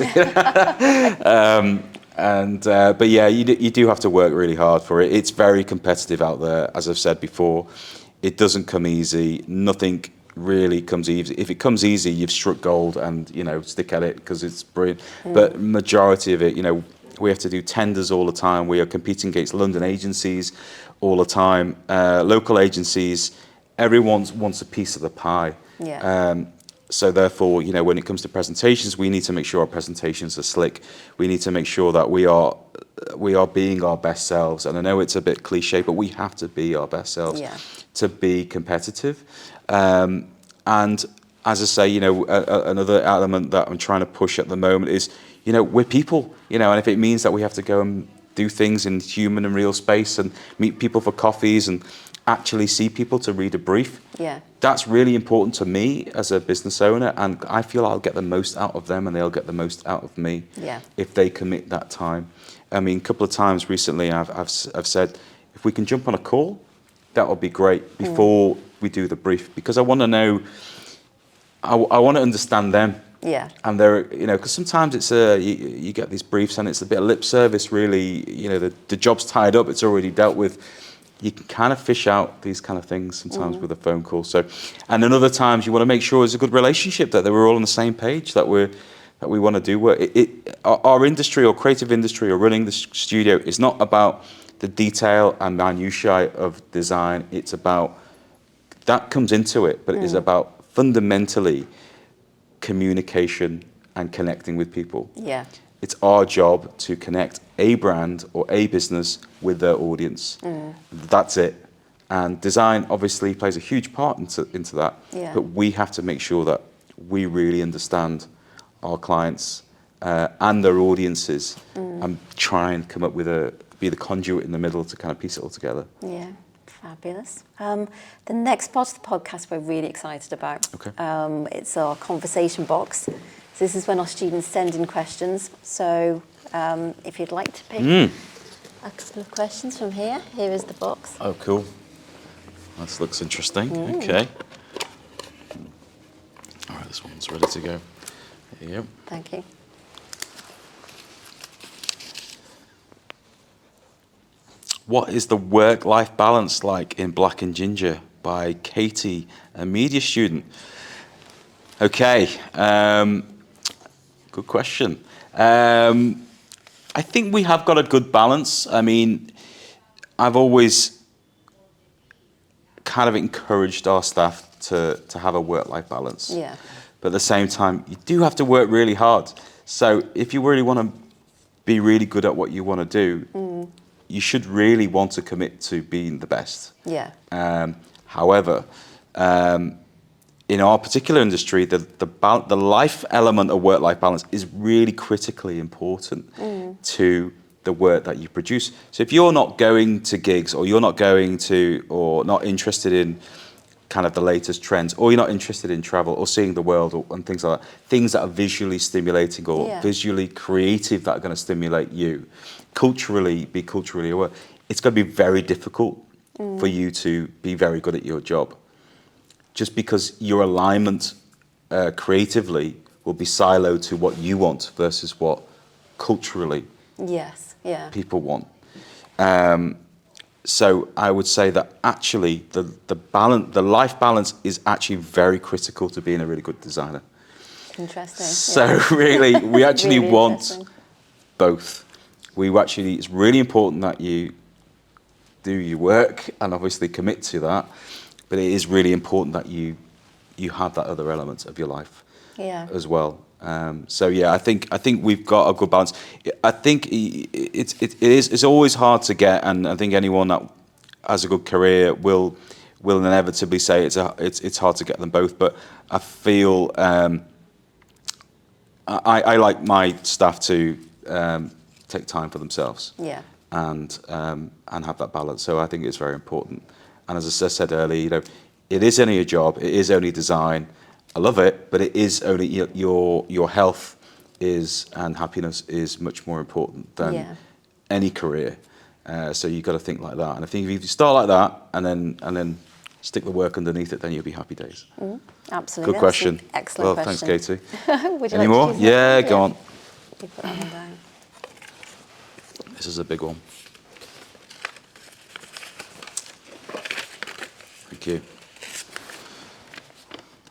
But you do have to work really hard for it. It's very competitive out there, as I've said before. It doesn't come easy. Nothing really comes easy. If it comes easy, you've struck gold, and stick at it because it's brilliant. But majority of it, we have to do tenders all the time. We are competing against London agencies all the time, local agencies. Everyone wants a piece of the pie. So therefore, when it comes to presentations, we need to make sure our presentations are slick. We need to make sure that we are being our best selves. And I know it's a bit cliche, but we have to be our best selves to be competitive. And as I say, another element that I'm trying to push at the moment is, we're people, and if it means that we have to go and do things in human and real space and meet people for coffees and actually see people to read a brief. That's really important to me as a business owner, and I feel I'll get the most out of them and they'll get the most out of me if they commit that time. I mean, a couple of times recently I've said, if we can jump on a call, that would be great before we do the brief, because I want to know, I want to understand them. And they're, because sometimes it's you get these briefs and it's a bit of lip service, really. The job's tied up, it's already dealt with. You can kind of fish out these kind of things sometimes with a phone call. So, and then other times you want to make sure it's a good relationship, that we're all on the same page, that we want to do work. Our industry or creative industry or running the studio is not about the detail and minutiae of design. It's about, that comes into it, but it is about fundamentally communication and connecting with people. It's our job to connect a brand or a business with their audience. That's it. And design obviously plays a huge part into that. But we have to make sure that we really understand our clients and their audiences, and try and come up with be the conduit in the middle to kind of piece it all together. Yeah, fabulous. The next part of the podcast we're really excited about. Okay. It's our conversation box. So this is when our students send in questions. So if you'd like to pick a couple of questions from here is the box. Oh, cool. This looks interesting. Okay. All right, this one's ready to go. There you go. Thank you. What is the work-life balance like in Black and Ginger by Katie, a media student? Okay, good question. I think we have got a good balance. I mean, I've always kind of encouraged our staff to have a work-life balance. Yeah. But at the same time, you do have to work really hard. So if you really want to be really good at what you want to do, you should really want to commit to being the best. Yeah. However, in our particular industry, the life element of work-life balance is really critically important to the work that you produce. So if you're not going to gigs, or you're not going to, or not interested in kind of the latest trends, or you're not interested in travel or seeing the world and things like that, things that are visually stimulating or visually creative that are going to stimulate you, be culturally aware, it's going to be very difficult for you to be very good at your job. Just because your alignment creatively will be siloed to what you want versus what culturally people want. So I would say that actually the life balance is actually very critical to being a really good designer. Interesting. So really, we actually Really want both. It's really important that you do your work and obviously commit to that, but it is really important that you have that other element of your life as well. So yeah, I think we've got a good balance. I think it's always hard to get, and I think anyone that has a good career will inevitably say it's hard to get them both. But I feel I like my staff to take time for themselves. And have that balance. So I think it's very important. And as I said earlier, it is only a job. It is only design. I love it, but it is only your health and happiness is much more important than any career. So you've got to think like that. And I think if you start like that and then stick the work underneath it, then you'll be happy days. Absolutely. Good question. Excellent question. Thanks, Katie. Would you Any like more? to choose Yeah, that? go on. You put that one down. This is a big one. Thank you.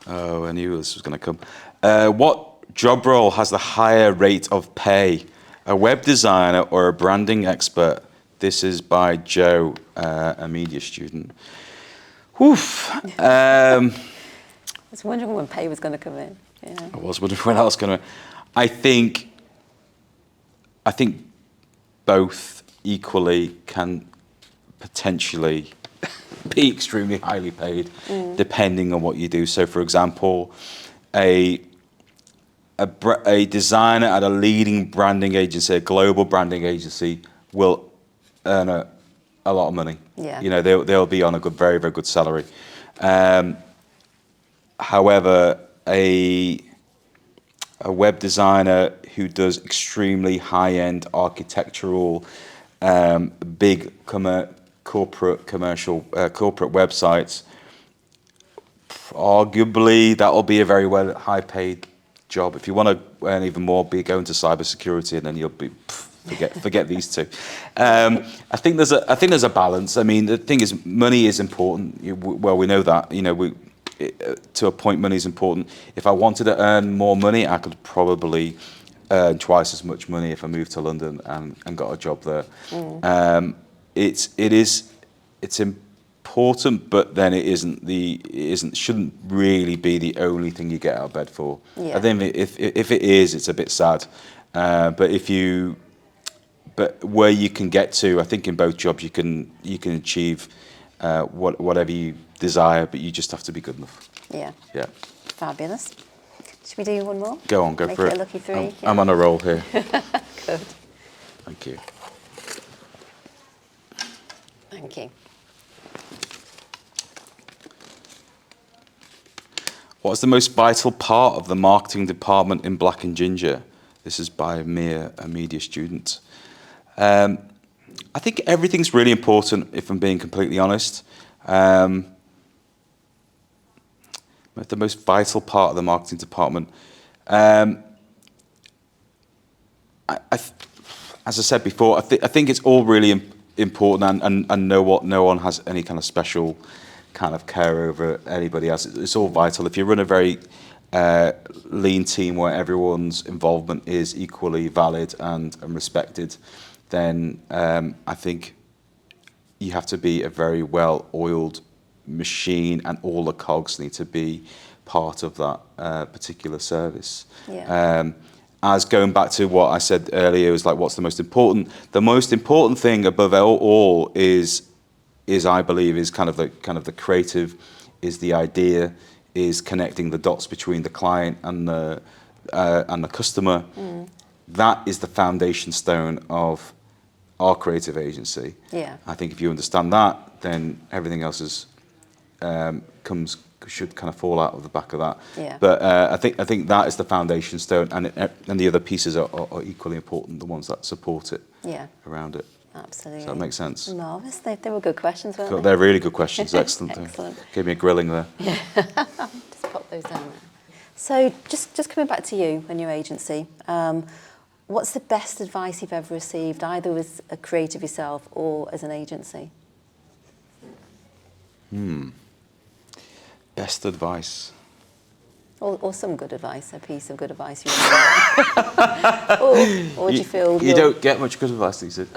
Oh, I knew this was going to come. What job role has the higher rate of pay? A web designer or a branding expert? This is by Joe, a media student. Oof. I was wondering when pay was going to come in. Yeah. I was wondering when else going to. I think both equally can potentially be extremely highly paid, depending on what you do. So, for example, a designer at a leading branding agency, a global branding agency, will earn a lot of money. Yeah. You know, they'll be on a very, very good salary. However, a web designer who does extremely high-end architectural, big corporate websites, arguably that'll be a very high-paid job. If you want to earn even more, go into cybersecurity, and then you'll be forget these two. I think there's a balance. I mean, the thing is, money is important. Well, we know that. You know, to a point, money is important. If I wanted to earn more money, I could probably earn twice as much money if I moved to London and got a job there. It's important, but then it shouldn't really be the only thing you get out of bed for. I think if it is, it's a bit sad. But where you can get to, I think in both jobs you can achieve whatever you desire, but you just have to be good enough. Yeah. Yeah. Fabulous. Should we do one more? Go on, go Make for it it. a lucky three. I'm on a roll here. Good. Thank you. Thank you. What is the most vital part of the marketing department in Black and Ginger? This is by Mia, a media student. I think everything's really important, if I'm being completely honest. The most vital part of the marketing department. As I said before, I think it's all really important, and no one has any kind of special kind of care over anybody else. It's all vital. If you run a very lean team where everyone's involvement is equally valid and respected, then I think you have to be a very well-oiled machine, and all the cogs need to be part of that particular service. Yeah. As going back to what I said earlier, was like, what's the most important? The most important thing above all is I believe is kind of the creative, is the idea, is connecting the dots between the client and the customer. That is the foundation stone of our creative agency. Yeah. I think if you understand that, then everything else is should kind of fall out of the back of that. Yeah. But I think that is the foundation stone, and the other pieces are equally important, the ones that support it. Yeah. Around it. Absolutely. Does that make sense? Marvellous. They were good questions, weren't they? They're really good questions. Excellent. Excellent. Gave me a grilling there. Just pop those down there. So just coming back to you and your agency, what's the best advice you've ever received, either as a creative yourself or as an agency? Best advice. Or some good advice, a piece of good advice you remember. or do you feel you don't get much good advice these days.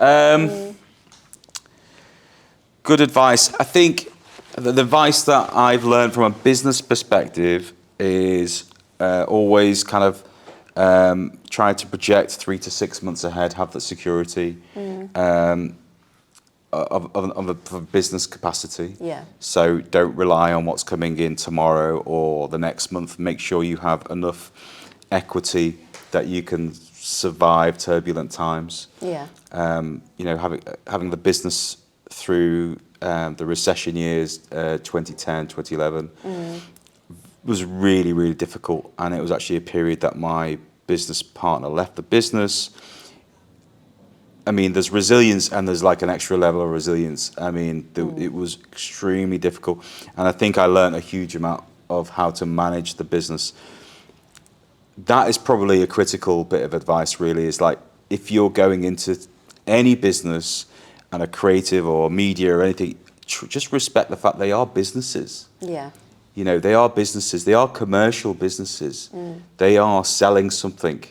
Good advice. I think the advice that I've learned from a business perspective is always kind of try to project 3 to 6 months ahead, have the security of a business capacity. Yeah. So don't rely on what's coming in tomorrow or the next month. Make sure you have enough equity that you can survive turbulent times. Yeah. Having the business through the recession years, 2010, 2011, was really, really difficult. And it was actually a period that my business partner left the business. I mean, there's resilience and there's like an extra level of resilience. I mean, it was extremely difficult. And I think I learned a huge amount of how to manage the business. That is probably a critical bit of advice, really, is like, if you're going into any business and a creative or media or anything, just respect the fact they are businesses. Yeah. You know, they are businesses. They are commercial businesses. They are selling something.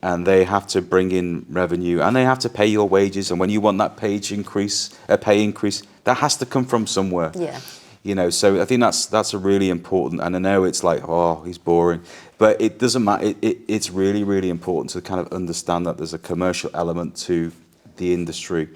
And they have to bring in revenue, and they have to pay your wages. And when you want that pay increase, that has to come from somewhere. Yeah. You know, so I think that's a really important. And I know it's like, oh, he's boring, but it doesn't matter. It's really, really important to kind of understand that there's a commercial element to the industry,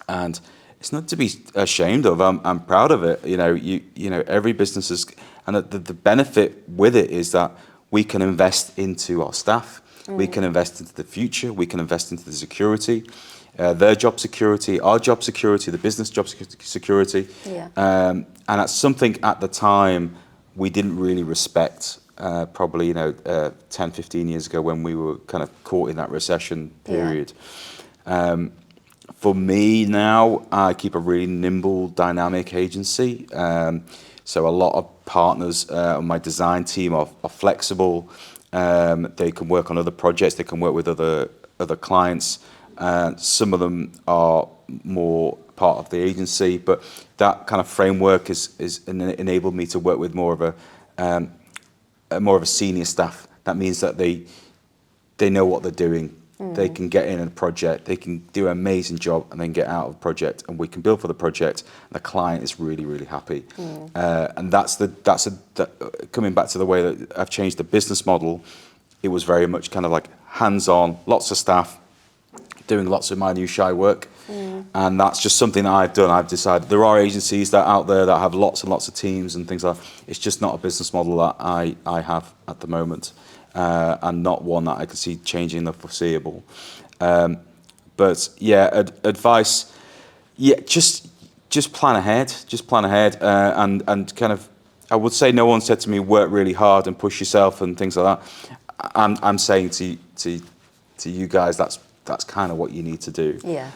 and it's not to be ashamed of. I'm proud of it. You know, every business is, and the benefit with it is that we can invest into our staff. We can invest into the future. We can invest into the security, their job security, our job security, the business job security. Yeah. And that's something at the time we didn't really respect, probably, 10, 15 years ago when we were kind of caught in that recession period. Yeah. For me now, I keep a really nimble, dynamic agency. So a lot of partners on my design team are flexible. They can work on other projects. They can work with other clients. Some of them are more part of the agency, but that kind of framework is enabled me to work with more of a senior staff. That means that they know what they're doing. They can get in a project, they can do an amazing job, and then get out of the project, and we can build for the project. And the client is really, really happy. And that's coming back to the way that I've changed the business model. It was very much kind of like hands-on, lots of staff, doing lots of minutiae work. And that's just something that I've done. I've decided there are agencies that are out there that have lots and lots of teams and things like that. It's just not a business model that I have at the moment, and not one that I can see changing in the foreseeable. But yeah, advice, yeah, just plan ahead, and kind of, I would say no one said to me work really hard and push yourself and things like that. I'm saying to you guys that's kind of what you need to do. Yeah.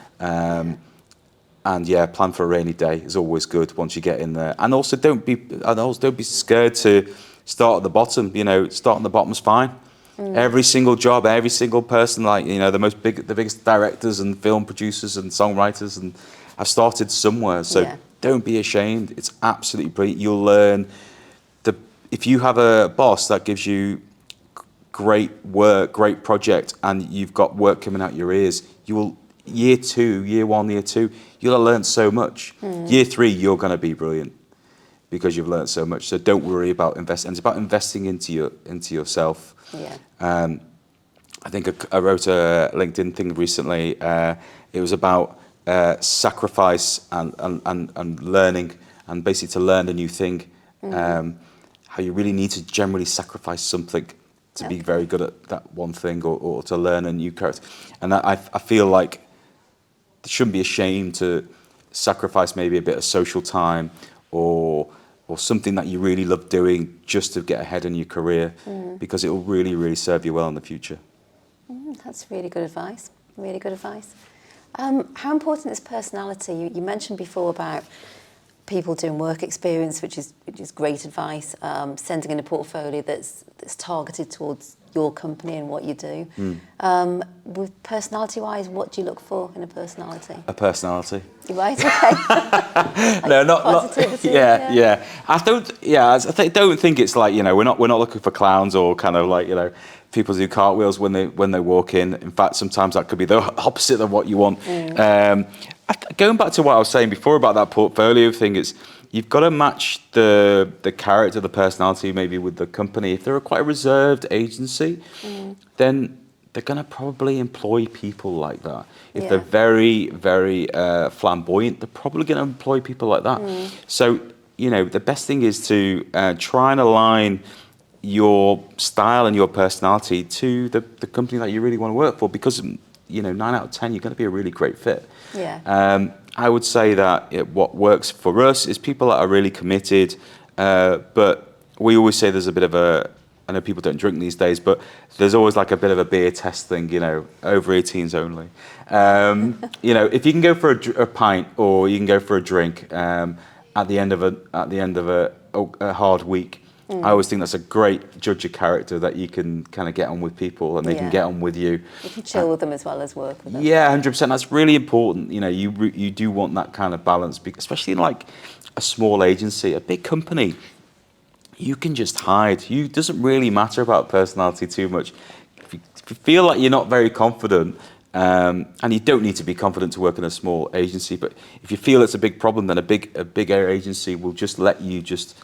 And yeah, plan for a rainy day is always good once you get in there. And also don't be scared to start at the bottom. You know, starting at the bottom's fine. Every single job, every single person, like, you know, the biggest directors and film producers and songwriters, and have started somewhere. So don't be ashamed. It's absolutely brilliant. You'll learn. If you have a boss that gives you great work, great project, and you've got work coming out your ears, you will, year 2, year 1, year 2, you'll have learned so much. Year 3, you're going to be brilliant because you've learned so much. So don't worry about investing. It's about investing into yourself. Yeah. I think I wrote a LinkedIn thing recently. It was about sacrifice and learning, and basically to learn a new thing. How you really need to generally sacrifice something to be very good at that one thing, or to learn a new character. And I feel like there shouldn't be ashamed to sacrifice maybe a bit of social time or something that you really love doing just to get ahead in your career, because it will really, really serve you well in the future. That's really good advice. Really good advice. How important is personality? You mentioned before about people doing work experience, which is great advice. Sending in a portfolio that's targeted towards your company and what you do. With personality-wise, what do you look for in a personality? A personality. You're right. Okay. No, not positivity. Yeah. I don't think it's like, you know, we're not looking for clowns or kind of like, you know, people do cartwheels when they walk in. In fact, sometimes that could be the opposite of what you want. Going back to what I was saying before about that portfolio thing, is you've got to match the character, the personality maybe with the company. If they're quite a reserved agency, then they're going to probably employ people like that. If they're very, very flamboyant, they're probably going to employ people like that. So, you know, the best thing is to try and align your style and your personality to the company that you really want to work for, because, you know, 9 out of 10, you're going to be a really great fit. I would say that what works for us is people that are really committed, but we always say there's a bit of I know people don't drink these days, but there's always like a bit of a beer test thing, you know, over 18s only. You know, if you can go for a pint or you can go for a drink at the end of a hard week, I always think that's a great judge of character, that you can kind of get on with people and they can get on with you. You can chill with them as well as work with them. Yeah, 100%. That's really important. You know, you do want that kind of balance, especially in like a small agency. A big company, you can just hide. It doesn't really matter about personality too much. If you feel like you're not very confident, and you don't need to be confident to work in a small agency, but if you feel it's a big problem, then a bigger agency will just let you just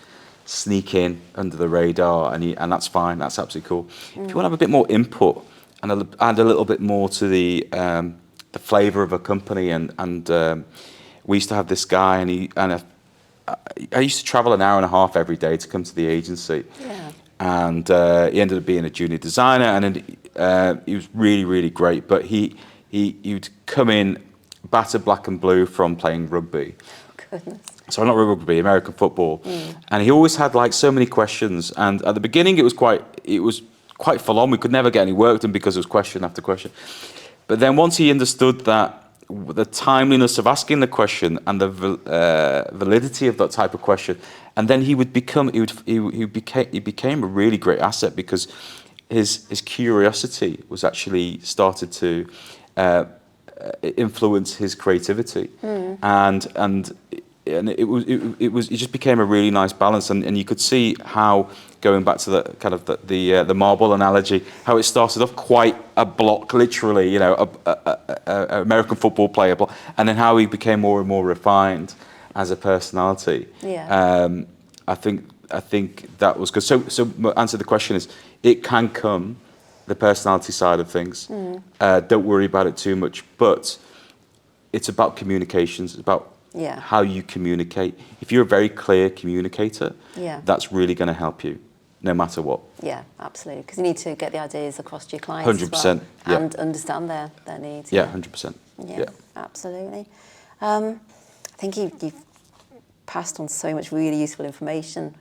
sneak in under the radar, and that's fine. That's absolutely cool. If you want to have a bit more input and add a little bit more to the flavour of a company, and we used to have this guy, and I used to travel an hour and a half every day to come to the agency. And he ended up being a junior designer, and he was really, really great. But he'd come in battered black and blue from playing rugby. Goodness. So not rugby, American football, and he always had like so many questions. And at the beginning, it was quite full on. We could never get any work done because it was question after question. But then once he understood that the timeliness of asking the question and the validity of that type of question, and then he became a really great asset, because his curiosity was actually started to influence his creativity, and it just became a really nice balance, and you could see how, going back to the kind of the marble analogy, how it started off quite a block, literally, you know, a American football player, and then how he became more and more refined as a personality. I think that was good. So answer the question is, it can come, the personality side of things. Don't worry about it too much, but it's about communications. It's about how you communicate. If you're a very clear communicator, that's really going to help you, no matter what. Yeah, absolutely. Because you need to get the ideas across to your clients 100%, as well, and understand their needs. Yeah, 100%. Yeah, absolutely. I think you've passed on so much really useful information.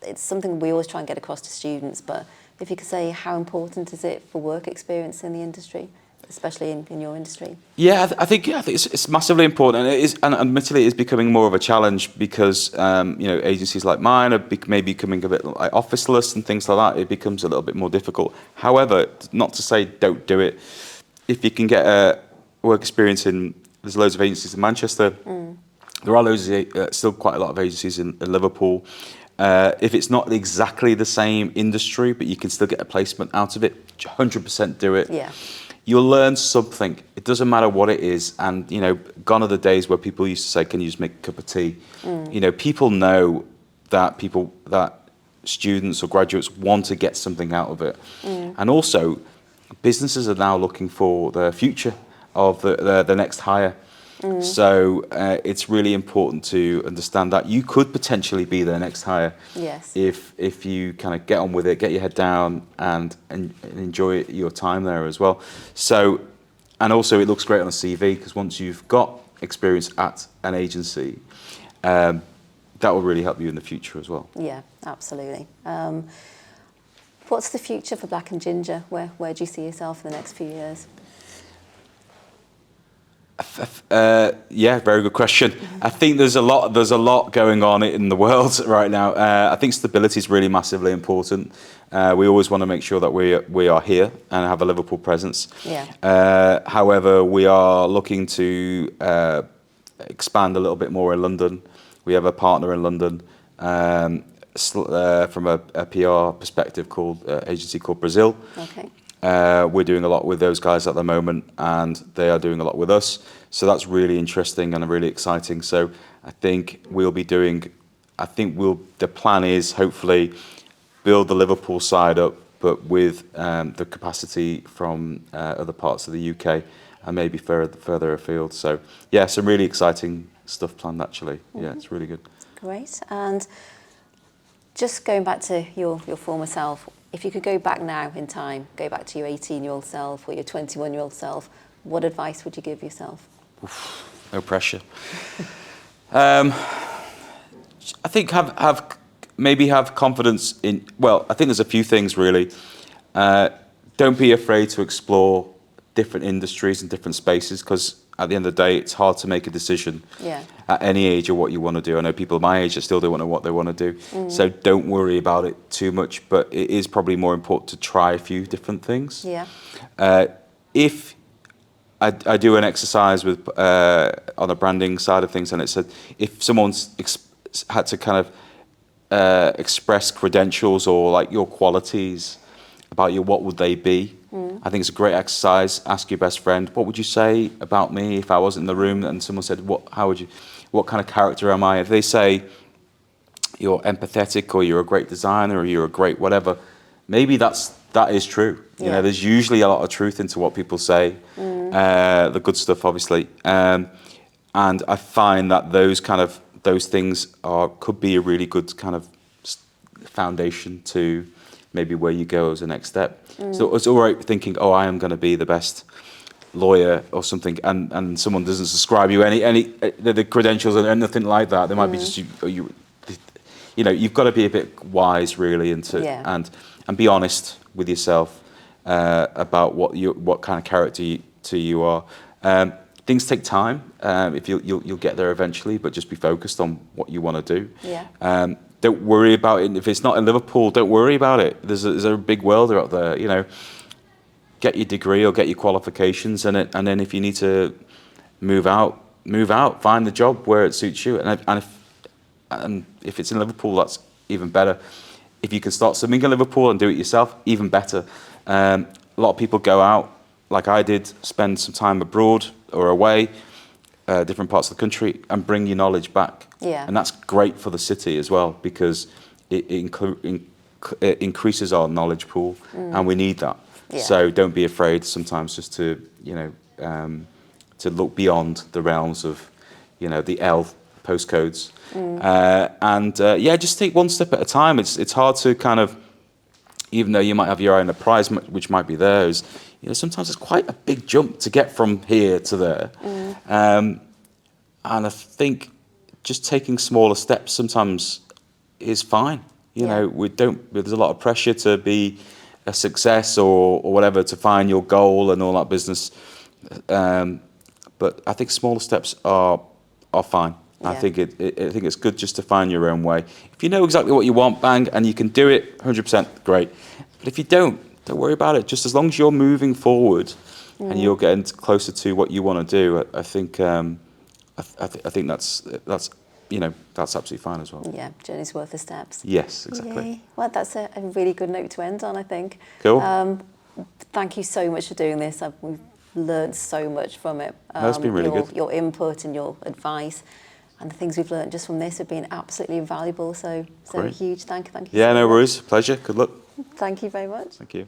It's something we always try and get across to students, but if you could say, how important is it for work experience in the industry, especially in your industry? Yeah, I think it's massively important, and it is, and admittedly, it is becoming more of a challenge because agencies like mine are maybe becoming a bit like officeless and things like that. It becomes a little bit more difficult. However, not to say don't do it. If you can get a work experience there's loads of agencies in Manchester. There are still quite a lot of agencies in Liverpool. If it's not exactly the same industry, but you can still get a placement out of it, 100% do it. Yeah. You'll learn something. It doesn't matter what it is. And, gone are the days where people used to say, can you just make a cup of tea? People know that students or graduates want to get something out of it. And also, businesses are now looking for the future of the next hire. So it's really important to understand that you could potentially be their next hire. Yes. If you kind of get on with it, get your head down and enjoy your time there as well. So, and also it looks great on a CV, because once you've got experience at an agency, that will really help you in the future as well. Yeah, absolutely. What's the future for Black and Ginger? Where do you see yourself in the next few years? Yeah, very good question. I think there's a lot going on in the world right now. I think stability is really massively important. We always want to make sure that we are here and have a Liverpool presence. Yeah. However, we are looking to expand a little bit more in London. We have a partner in London from a PR perspective agency called Brazil. Okay. We're doing a lot with those guys at the moment, and they are doing a lot with us. So that's really interesting and really exciting. So I think the plan is hopefully build the Liverpool side up, but with the capacity from other parts of the UK and maybe further afield. So yeah, some really exciting stuff planned actually. Yeah, it's really good. Great. And just going back to your former self, if you could go back now in time, go back to your 18-year-old self or your 21-year-old self, what advice would you give yourself? No pressure. I think have confidence in. Well, I think there's a few things really. Don't be afraid to explore different industries and different spaces, because at the end of the day, it's hard to make a decision at any age of what you want to do. I know people my age that still don't know what they want to do. So don't worry about it too much, but it is probably more important to try a few different things. Yeah. If I do an exercise with on the branding side of things, and it said if someone's had to kind of express credentials or like your qualities about you, what would they be? I think it's a great exercise. Ask your best friend, what would you say about me if I wasn't in the room and someone said, what kind of character am I? If they say you're empathetic or you're a great designer or you're a great whatever, maybe that is true. You know, there's usually a lot of truth into what people say, the good stuff, obviously. And I find that those things could be a really good kind of foundation to maybe where you go as a next step. So it's all right thinking, oh, I am going to be the best lawyer or something, and someone doesn't subscribe you any the credentials and nothing like that. They might be just you've got to be a bit wise really, and be honest with yourself about what kind of character you are. Things take time. If you'll get there eventually, but just be focused on what you want to do. Yeah. Don't worry about it. If it's not in Liverpool, don't worry about it. There's a big world out there. You know, get your degree or get your qualifications, and then if you need to move out. Find the job where it suits you, and if it's in Liverpool, that's even better. If you can start something in Liverpool and do it yourself, even better. A lot of people go out, like I did, spend some time abroad or away, different parts of the country, and bring your knowledge back. Yeah. And that's great for the city as well, because it it increases our knowledge pool, and we need that. Yeah. So don't be afraid sometimes just to, to look beyond the realms of, the L postcodes. Just take one step at a time. It's hard to kind of, even though you might have your own prize, which might be theirs, sometimes it's quite a big jump to get from here to there. And I think just taking smaller steps sometimes is fine. There's a lot of pressure to be a success or whatever, to find your goal and all that business. But I think smaller steps are fine. Yeah. I think it's good just to find your own way. If you know exactly what you want, bang, and you can do it 100%, great. But if you don't worry about it. Just as long as you're moving forward and you're getting closer to what you want to do, I think that's absolutely fine as well. Yeah, journey's worth the steps. Yes, exactly. Yay. Well, that's a really good note to end on, I think. Cool. Thank you so much for doing this. We've learned so much from it. That's been really good. Your input and your advice and the things we've learned just from this have been absolutely invaluable. So a huge thank you. Yeah, no worries. Pleasure. Good luck. Thank you very much. Thank you.